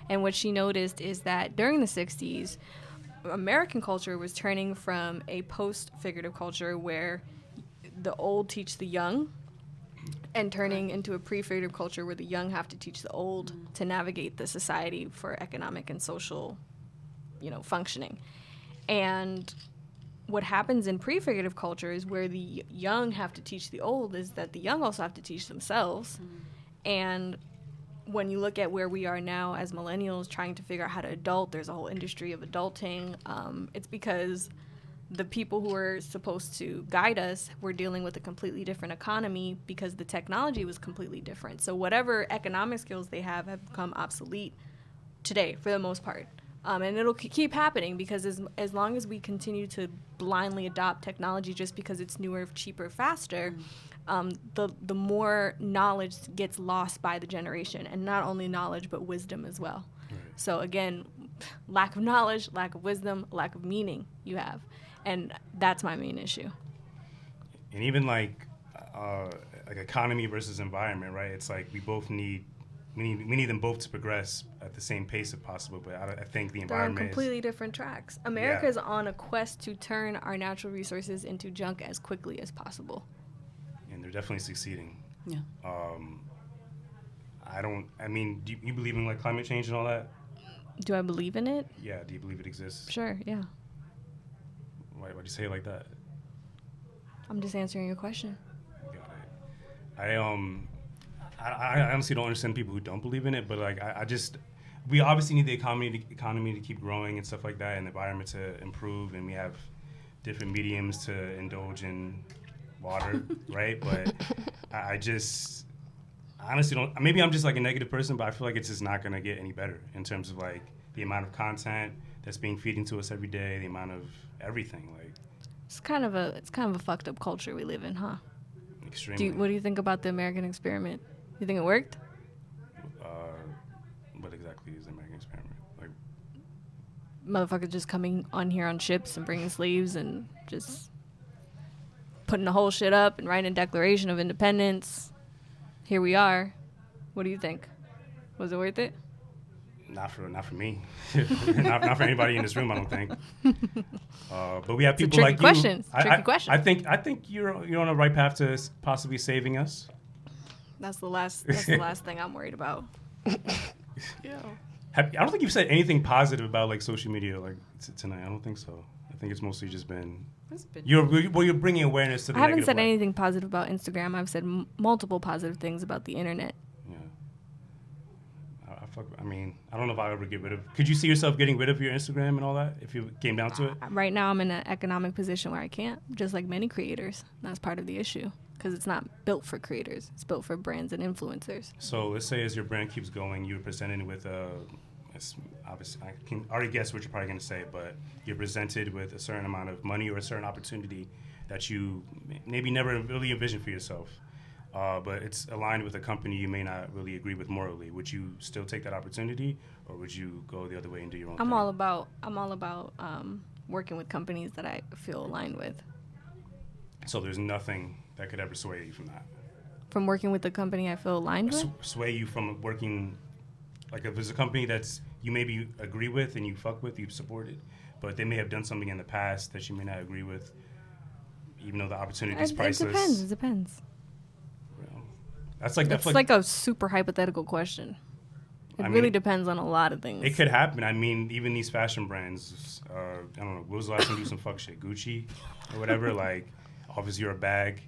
And what she noticed is that during the 60s, American culture was turning from a post-figurative culture where the old teach the young and turning into a pre-figurative culture where the young have to teach the old to navigate the society for economic and social, functioning. And what happens in prefigurative culture is where the young have to teach the old is that the young also have to teach themselves. And when you look at where we are now as millennials trying to figure out how to adult, there's a whole industry of adulting. It's because the people who are supposed to guide us were dealing with a completely different economy because the technology was completely different. So whatever economic skills they have become obsolete today for the most part. And it'll keep happening because as long as we continue to blindly adopt technology just because it's newer, cheaper, faster, the more knowledge gets lost by the generation. And not only knowledge, but wisdom as well. Right. So again, lack of knowledge, lack of wisdom, lack of meaning you have. And that's my main issue. And even like economy versus environment, right? It's like we need them both to progress at the same pace if possible, but I think the environment They're on completely different tracks. America is on a quest to turn our natural resources into junk as quickly as possible. And they're definitely succeeding. Yeah. Do you believe in like climate change and all that? Do I believe in it? Yeah, do you believe it exists? Sure, yeah. Why'd you say it like that? I'm just answering your question. Got it. I honestly don't understand people who don't believe in it, but like we obviously need the economy to keep growing and stuff like that, and the environment to improve, and we have different mediums to indulge in water, right? But I honestly don't. Maybe I'm just like a negative person, but I feel like it's just not gonna get any better in terms of like the amount of content that's being fed into us every day, the amount of everything. Like it's kind of a fucked up culture we live in, huh? Extremely. What do you think about the American experiment? You think it worked? What exactly is the American experiment? Like motherfuckers just coming on here on ships and bringing slaves and just putting the whole shit up and writing a Declaration of Independence. Here we are. What do you think? Was it worth it? Not for me. not for anybody in this room, I don't think. But we have people like you. Question. Tricky question. I think you're on the right path to possibly saving us. That's the last thing I'm worried about. Yeah. I don't think you've said anything positive about like social media like tonight. I don't think so. I think it's mostly just been. You're bringing awareness to the. I haven't said light. anything positive about Instagram. I've said multiple positive things about the internet. Yeah. I don't know if I'll ever get rid of. Could you see yourself getting rid of your Instagram and all that if you came down to it? Right now, I'm in an economic position where I can't, just like many creators. That's part of the issue. Because it's not built for creators. It's built for brands and influencers. So let's say as your brand keeps going, you're presented with obviously, I can already guess what you're probably going to say, but you're presented with a certain amount of money or a certain opportunity that you maybe never really envisioned for yourself. But it's aligned with a company you may not really agree with morally. Would you still take that opportunity, or would you go the other way and do your own thing? I'm all about working with companies that I feel aligned with. So there's nothing that could ever sway you from that. From working with the company I feel aligned with? Sway you from working, like if there's a company that's you maybe agree with and you fuck with, you support it, but they may have done something in the past that you may not agree with, even though the opportunity is priceless. It depends. Well, that's like a super hypothetical question. It really depends on a lot of things. It could happen. I mean, even these fashion brands, I don't know, what was the last time you do some fuck shit? Gucci or whatever, like, offers you a bag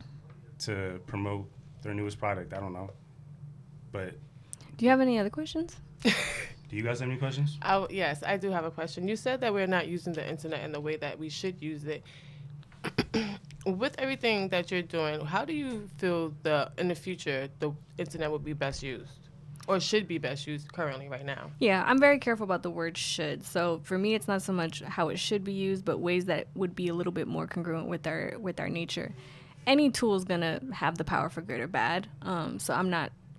to promote their newest product. I don't know. But do you have any other questions? do Do you guys have any questions? Yes, I do have a question. You said that we're not using the internet in the way that we should use it. With everything that you're doing, how do you feel in the future the internet would be best used, or should be best used currently right now? Yeah, I'm very careful about the word should. So for me, it's not so much how it should be used, but ways that would be a little bit more congruent with our nature. Any tool is gonna have the power for good or bad. So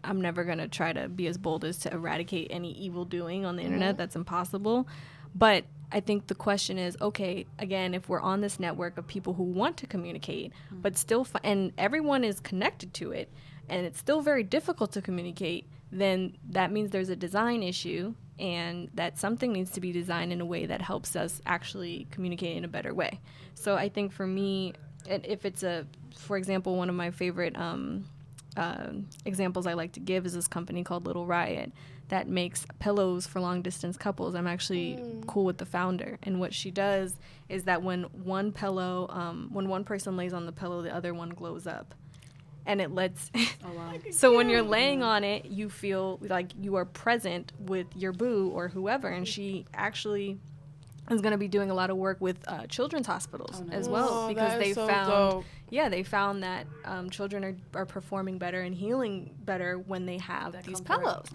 I'm never gonna try to be as bold as to eradicate any evil doing on the internet. That's impossible. But I think the question is, okay, again, if we're on this network of people who want to communicate, but still, and everyone is connected to it, and it's still very difficult to communicate, then that means there's a design issue, and that something needs to be designed in a way that helps us actually communicate in a better way. So I think for me, if it's for example, one of my favorite examples I like to give is this company called Little Riot that makes pillows for long distance couples. I'm actually cool with the founder, and what she does is that when one person lays on the pillow, the other one glows up, and it lets so when you're laying on it, you feel like you are present with your boo or whoever. And she actually is going to be doing a lot of work with children's hospitals as well, because they found that children are performing better and healing better when they have these pillows.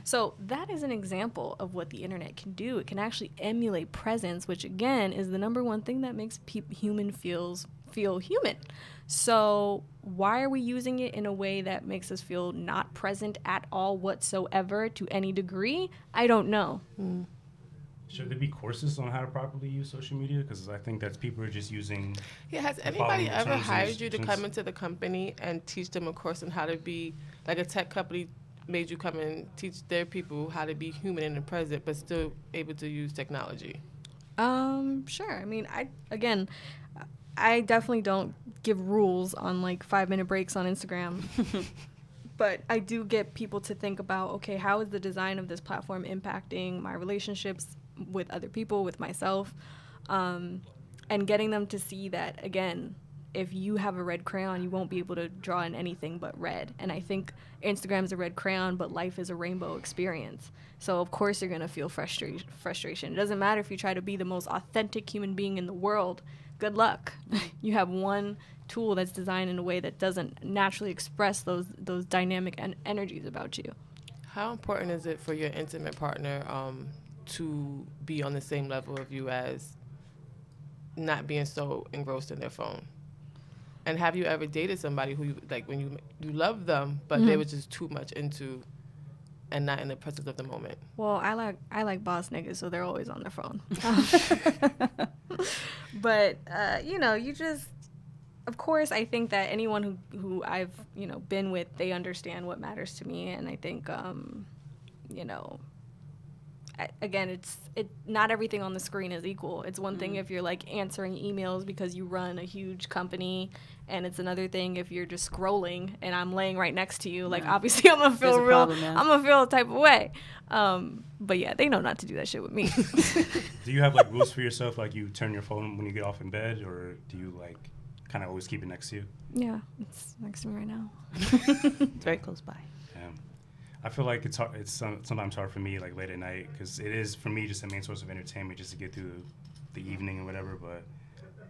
So that is an example of what the internet can do. It can actually emulate presence, which again is the number one thing that makes human feel human. So why are we using it in a way that makes us feel not present at all whatsoever to any degree? I don't know. Should there be courses on how to properly use social media? Because I think that people are just using... Yeah, has anybody ever hired you to come into the company and teach them a course on how to be, like a tech company made you come and teach their people how to be human in the present, but still able to use technology? Sure. I mean, I definitely don't give rules on like 5-minute breaks on Instagram. But I do get people to think about, okay, how is the design of this platform impacting my relationships with other people, with myself, and getting them to see that, again, if you have a red crayon, you won't be able to draw in anything but red. And I think Instagram's a red crayon, but life is a rainbow experience. So, of course, you're going to feel frustration. It doesn't matter if you try to be the most authentic human being in the world. Good luck. You have one tool that's designed in a way that doesn't naturally express those dynamic energies about you. How important is it for your intimate partner to be on the same level of you as not being so engrossed in their phone? And have you ever dated somebody who, when you love them, but they were just too much into and not in the presence of the moment? Well, I like boss niggas, so they're always on their phone. But you just, of course, I think that anyone who I've been with, they understand what matters to me, and I think again, it's not everything on the screen is equal. It's one thing if you're like answering emails because you run a huge company, and it's another thing if you're just scrolling and I'm laying right next to you. Like, obviously, I'm gonna feel I'm gonna feel a type of way. But yeah, they know not to do that shit with me. Do you have like rules for yourself? Like, you turn your phone when you get off in bed, or do you like kind of always keep it next to you? Yeah, it's next to me right now. It's very close by. Yeah. I feel like it's hard. It's sometimes hard for me, like late at night, because it is for me just a main source of entertainment, just to get through the evening or whatever. But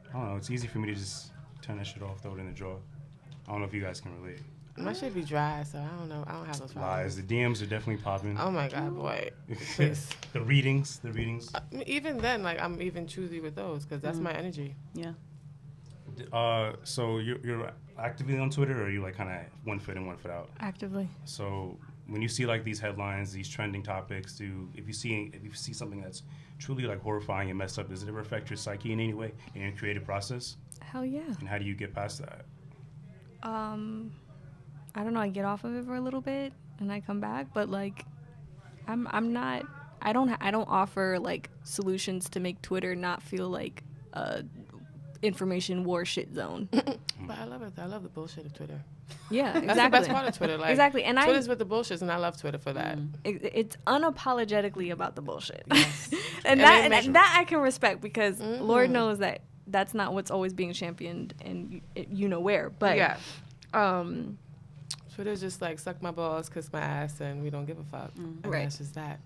I don't know. It's easy for me to just turn that shit off, throw it in the drawer. I don't know if you guys can relate. My shit be dry, so I don't know. I don't have those Lies. problems. The DMs are definitely popping. Oh my God, boy. The readings. Even then, like, I'm even choosy with those because that's my energy. Yeah. So you're actively on Twitter, or are you like kind of one foot in, one foot out? Actively. So when you see like these headlines, these trending topics, if you see something that's truly like horrifying and messed up, does it ever affect your psyche in any way in your creative process? Hell yeah. And how do you get past that? I don't know. I get off of it for a little bit and I come back, but like, I don't offer like solutions to make Twitter not feel like a information war shit zone. But I love it. I love the bullshit of Twitter. Yeah, exactly. That's the best part of Twitter. Like, exactly. And Twitter's with the bullshit, and I love Twitter for that. It's unapologetically about the bullshit. Yes. and that I can respect, because Lord knows that that's not what's always being championed and you know where. But yeah. Twitter's just like, suck my balls, kiss my ass, and we don't give a fuck. And Right. that's just that.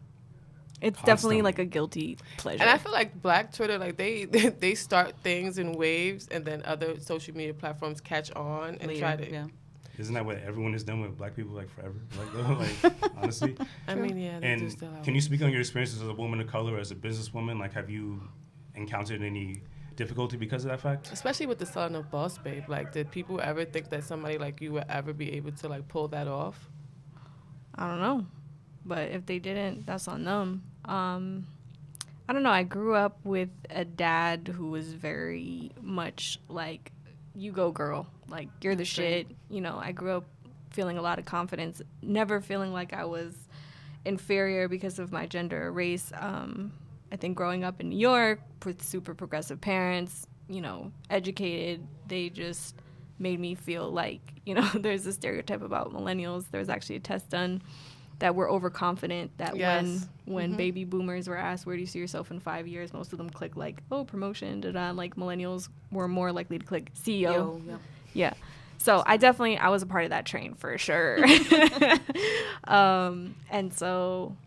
It's definitely like a guilty pleasure. And I feel like Black Twitter, like they start things in waves, and then other social media platforms catch on and try to. Yeah. Isn't that what everyone has done with Black people like forever? Like honestly. I mean, yeah. And can you speak on your experiences as a woman of color, as a businesswoman? Like, have you encountered any difficulty because of that fact? Especially with the selling of Boss Babe. Like, did people ever think that somebody like you would ever be able to like pull that off? I don't know, but if they didn't, that's on them. I don't know. I grew up with a dad who was very much like, you go girl, like you're the shit. You know, I grew up feeling a lot of confidence, never feeling like I was inferior because of my gender or race. I think growing up in New York with super progressive parents, you know, educated, they just made me feel like, you know, there's a stereotype about millennials. There's actually a test done that we're overconfident, that when baby boomers were asked, where do you see yourself in 5 years, most of them click like, oh, promotion, da-da. Like millennials were more likely to click CEO. Yeah. So I was a part of that train for sure. And so,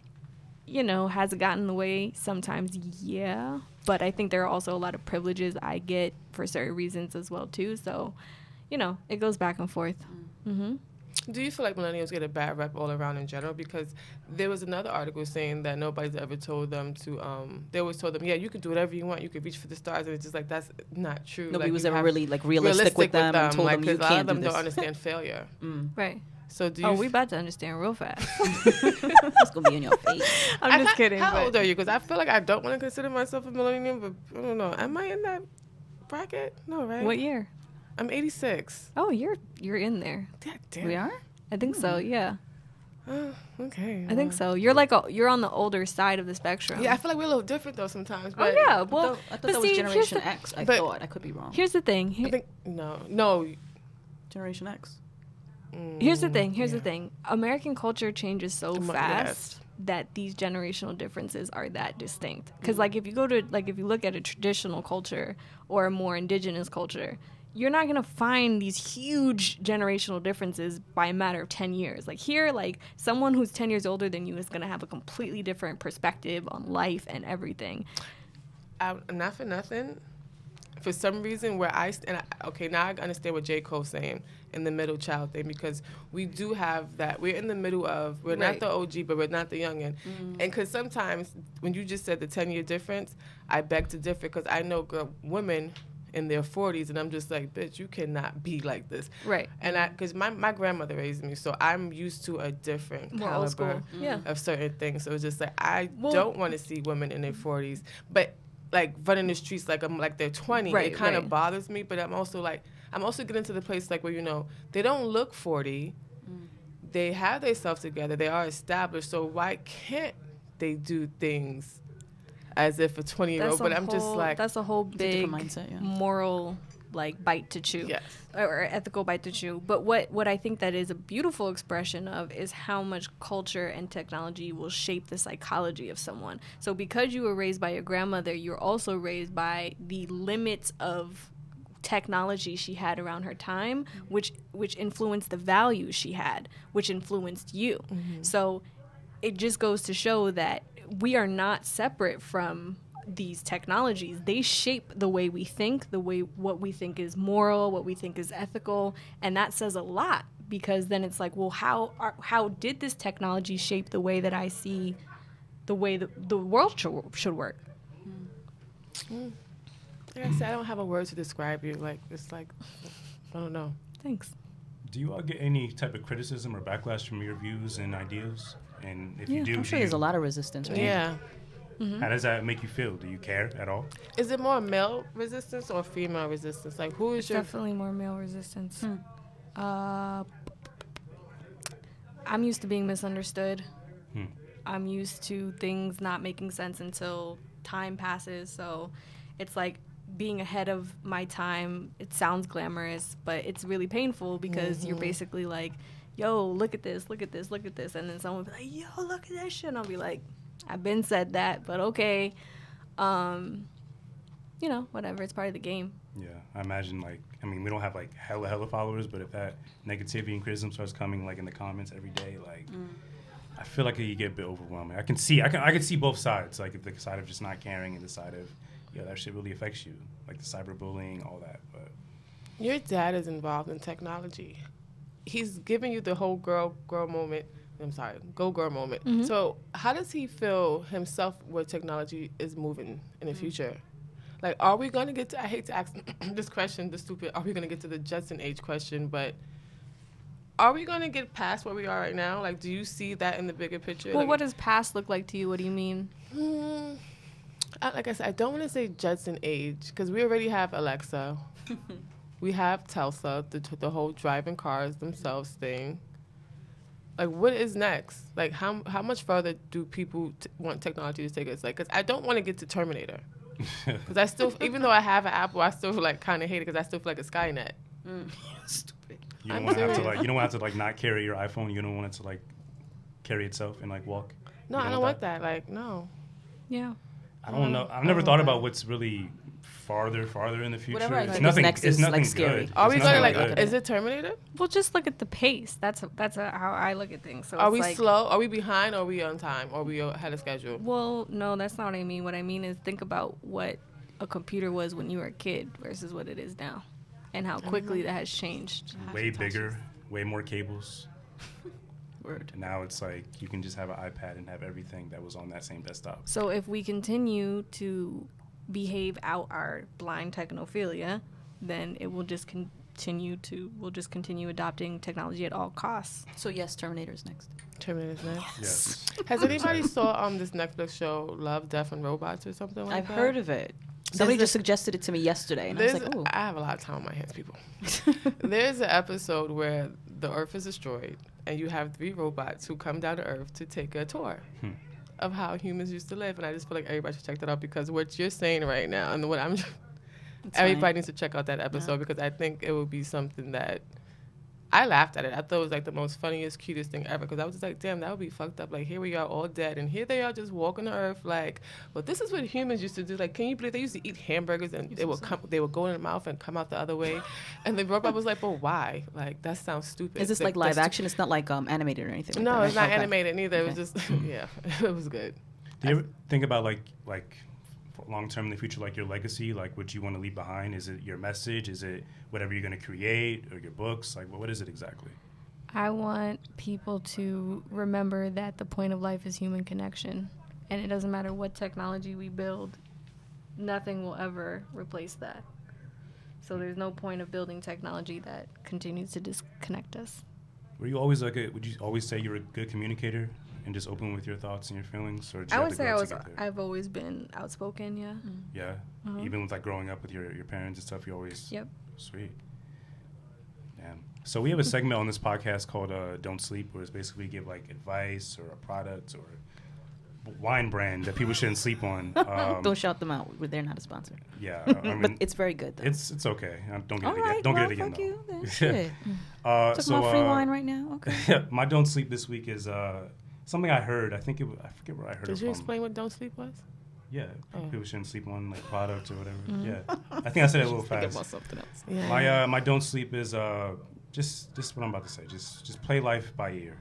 you know, has it gotten in the way? Sometimes, yeah. But I think there are also a lot of privileges I get for certain reasons as well, too. So, you know, it goes back and forth. Mm-hmm. Do you feel like millennials get a bad rep all around in general? Because there was another article saying that nobody's ever told them to, they always told them, yeah, you can do whatever you want, you can reach for the stars, and it's just like, that's not true. Nobody like, was ever really like realistic with them and told them you can't do this. A lot of them don't understand failure. Right. So do you we about to understand real fast. It's going to be in your face. I'm just kidding. How old are you? Because I feel like I don't want to consider myself a millennial, but I don't know. Am I in that bracket? No, right? What year? I'm 86. Oh, you're in there. Damn. We are? I think so, yeah. Okay. I think so. You're like you're on the older side of the spectrum. Yeah, I feel like we're a little different though sometimes. But yeah, well, I thought that was Generation X. I thought. I could be wrong. Here's the thing. I think, no. Generation X. Here's the thing. Here's the thing. American culture changes so fast that these generational differences are that distinct. Because if you look at a traditional culture or a more indigenous culture, you're not going to find these huge generational differences by a matter of 10 years. Like here, like someone who's 10 years older than you is going to have a completely different perspective on life and everything. Not for nothing. For some reason where now I understand what J. Cole's saying in the middle child thing, because we do have that. We're in the middle of, we're not the OG, but we're not the youngin'. And because sometimes when you just said the 10-year difference, I beg to differ, because I know women in their 40s, and I'm just like, bitch, you cannot be like this. Right. And because my grandmother raised me, so I'm used to a different more caliber old school. of certain things. So it's just like, I don't want to see women in their 40s, but like running the streets like I'm like they're 20. It kind of bothers me, but I'm also getting to the place like where, you know, they don't look 40. They have themselves together. They are established. So why can't they do things as if a 20-year-old? But I'm just like, that's a whole big mindset, moral like bite to chew. Yes. Or ethical bite to chew. But what I think that is a beautiful expression of is how much culture and technology will shape the psychology of someone. So because you were raised by your grandmother, you're also raised by the limits of technology she had around her time, which influenced the values she had, which influenced you. So it just goes to show that we are not separate from these technologies. They shape the way we think, what we think is moral, what we think is ethical, and that says a lot, because then it's like, well, how did this technology shape the way that I see the way the world should work? Like I said, I don't have a word to describe you. Like, it's like, I don't know. Thanks. Do you all get any type of criticism or backlash from your views and ideas? And if you do, I'm sure there's a lot of resistance, right? Yeah. How does that make you feel? Do you care at all? Is it more male resistance or female resistance? Like, who is your... Definitely more male resistance. I'm used to being misunderstood. I'm used to things not making sense until time passes. So it's like being ahead of my time. It sounds glamorous, but it's really painful because you're basically like, yo, look at this, look at this, look at this. And then someone will be like, yo, look at that shit. And I'll be like, I've been said that, but okay. You know, whatever. It's part of the game. Yeah, I imagine, we don't have, hella followers, but if that negativity and criticism starts coming, in the comments every day, I feel like you get a bit overwhelming. I can see both sides, like the side of just not caring and the side of, that shit really affects you, like the cyberbullying, all that. But your dad is involved in technology. He's giving you the whole go girl moment. Mm-hmm. So how does he feel himself where technology is moving in the future? Like, are we going to get to, I hate to ask this question, are we going to get to the Jetson age question, but are we going to get past where we are right now? Like, do you see that in the bigger picture? Well, like, what does past look like to you? What do you mean? Like I said, I don't want to say Jetson age, because we already have Alexa. We have Telsa, the whole driving cars themselves thing. Like, what is next? Like, how much further do people want technology to take us? Like, because I don't want to get to Terminator. Because I still, even though I have an Apple, I still like kind of hate it because I still feel like it's Skynet. Stupid. You don't want to have to like, you don't want to like not carry your iPhone. You don't want it to like carry itself and like walk. No, I don't want that. Like, no. Yeah. I don't know. I've never thought about what's really farther in the future. Whatever I it's think nothing. next It's is, nothing like, scary. good. Are we It's going to nothing like? good. Is it Terminator? Well, just look at the pace. That's how I look at things. So Are it's we like, slow? Are we behind? Or are we on time? Or are we ahead of schedule? Well, no, that's not what I mean. What I mean is think about what a computer was when you were a kid versus what it is now, and how quickly that has changed. Way bigger, way more cables. Word. And now it's like you can just have an iPad and have everything that was on that same desktop. So if we continue to behave out our blind technophilia, then it will just we'll just continue adopting technology at all costs. So yes, Terminator's next. Terminator's next. Yes. Has anybody saw this Netflix show Love, Death, and Robots or something like that? I've heard of it. Somebody just suggested it to me yesterday, and I was like, "Oh, I have a lot of time on my hands, people." There's an episode where the Earth is destroyed, and you have 3 robots who come down to Earth to take a tour of how humans used to live. And I just feel like everybody should check that out, because what you're saying right now and what everybody needs to check out that episode, because I think it would be something that I laughed at it. I thought it was like the most funniest, cutest thing ever, because I was just like, damn, that would be fucked up. Like, here we are all dead, and here they are just walking the earth like, well, this is what humans used to do. Like, can you believe they used to eat hamburgers and they would go in the mouth and come out the other way? And the robot was like, well, why? Like, that sounds stupid. is this like live action? It's not like animated or anything. No, like that, it's right? not animated neither. It was just, yeah, it was good. Do you ever think about like long term in the future, like your legacy, like what you want to leave behind? Is it your message? Is it whatever you're going to create, or your books? Like, what is it exactly? I want people to remember that the point of life is human connection, and it doesn't matter what technology we build, nothing will ever replace that. So there's no point of building technology that continues to disconnect us. Were you always would you always say you're a good communicator and just open with your thoughts and your feelings? Or did you I have would to say grow up to get there? I've always been outspoken, yeah. Yeah? Uh-huh. Even with like growing up with your parents and stuff, you always... Yep. Sweet. Damn. So we have a segment on this podcast called Don't Sleep, where it's basically we give like advice or a product or wine brand that people shouldn't sleep on. Don't shout them out. They're not a sponsor. Yeah. I mean, But it's very good, though. it's okay. Don't get All it again. right, Don't well, get it again, fuck though. you, then. Shit. Talking So, about free wine right now? Okay. my Don't Sleep this week is something I heard. I forget where I heard it Did you from. explain what Don't Sleep was? Yeah, people shouldn't sleep on like products or whatever. Mm-hmm. Yeah, I think I said it a little Think fast. about something else. Yeah. My Don't Sleep is just what I'm about to say. Just play life by ear,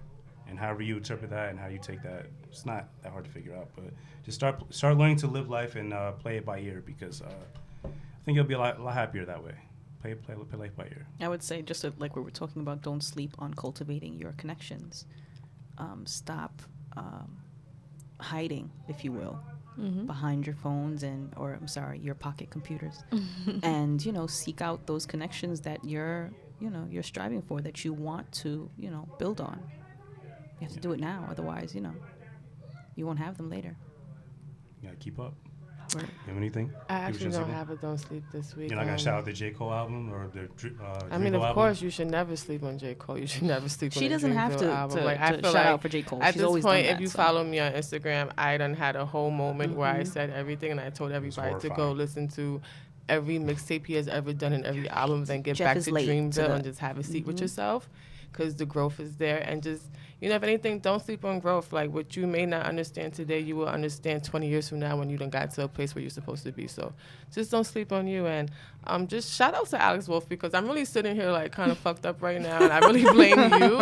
and however you interpret that and how you take that, it's not that hard to figure out. But just start learning to live life and play it by ear, because I think you'll be a lot happier that way. Play life by ear. I would say, just like we were talking about, don't sleep on cultivating your connections. Stop hiding, if you will, behind your phones your pocket computers, and seek out those connections that you're striving for, that you want to build on. You have to do it now, otherwise you won't have them later. You gotta keep up. Right. You have anything? I actually don't have a Don't Sleep this week. You're not gonna shout out the J. Cole album or the I mean, Dreamville of album? course, you should never sleep on J. Cole. You should never sleep on She the doesn't have Dreamville to album. Like, I shout feel like out for J. Cole. at She's this always point, done if that, you so. follow me on Instagram, I done had a whole moment where I said everything, and I told everybody to go horrifying. listen to every mixtape he has ever done and every album, then get Jeff back is to late to Dreamville the- and just have a seat with yourself, because the growth is there. And just, You know, if anything, don't sleep on growth. Like, what you may not understand today, you will understand 20 years from now when you done got to a place where you're supposed to be. So just don't sleep on you. And just shout out to Alex Wolf, because I'm really sitting here, like, kind of fucked up right now, and I really blame you.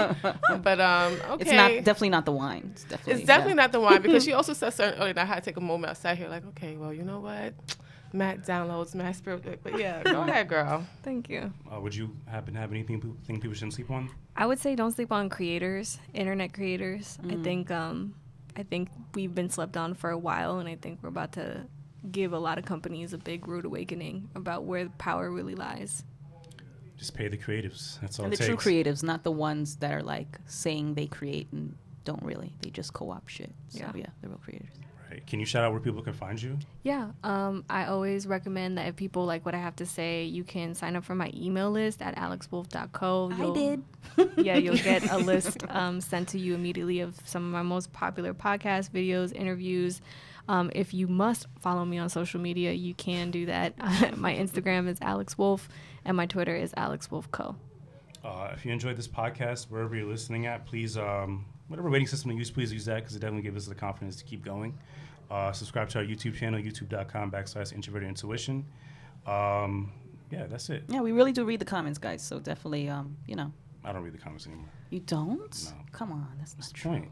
But, okay. It's definitely not the wine. It's definitely not the wine, because she also said something earlier, and I had to take a moment outside here, like, okay, well, you know what? Matt downloads, Matt spirit. But yeah, go ahead, girl. Thank you. Would you happen to have anything think people shouldn't sleep on? I would say don't sleep on creators, internet creators. I think we've been slept on for a while, and I think we're about to give a lot of companies a big rude awakening about where the power really lies. Just pay the creatives. That's all and it takes. And the true creatives, not the ones that are like saying they create and don't really. They just co-op shit. So yeah, the real creators. Right. Can you shout out where people can find you? Yeah. I always recommend that if people like what I have to say, you can sign up for my email list at alexwolf.co. I did. Yeah, you'll get a list sent to you immediately of some of my most popular podcasts, videos, interviews. If you must follow me on social media, you can do that. My Instagram is alexwolf, and my Twitter is alexwolfco. If you enjoyed this podcast, wherever you're listening at, please, whatever rating system you use, please use that, because it definitely gives us the confidence to keep going. Subscribe to our YouTube channel, youtube.com/Introverted Intuition. Yeah, that's it. Yeah, we really do read the comments, guys. So definitely, you know. I don't read the comments anymore. You don't? No. Come on, that's not the true. point.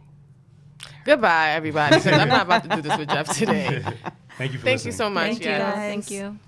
Goodbye, everybody. I'm not about to do this with Jeff today. Thank you for listening. Thank you so much. Thank you. Thank you.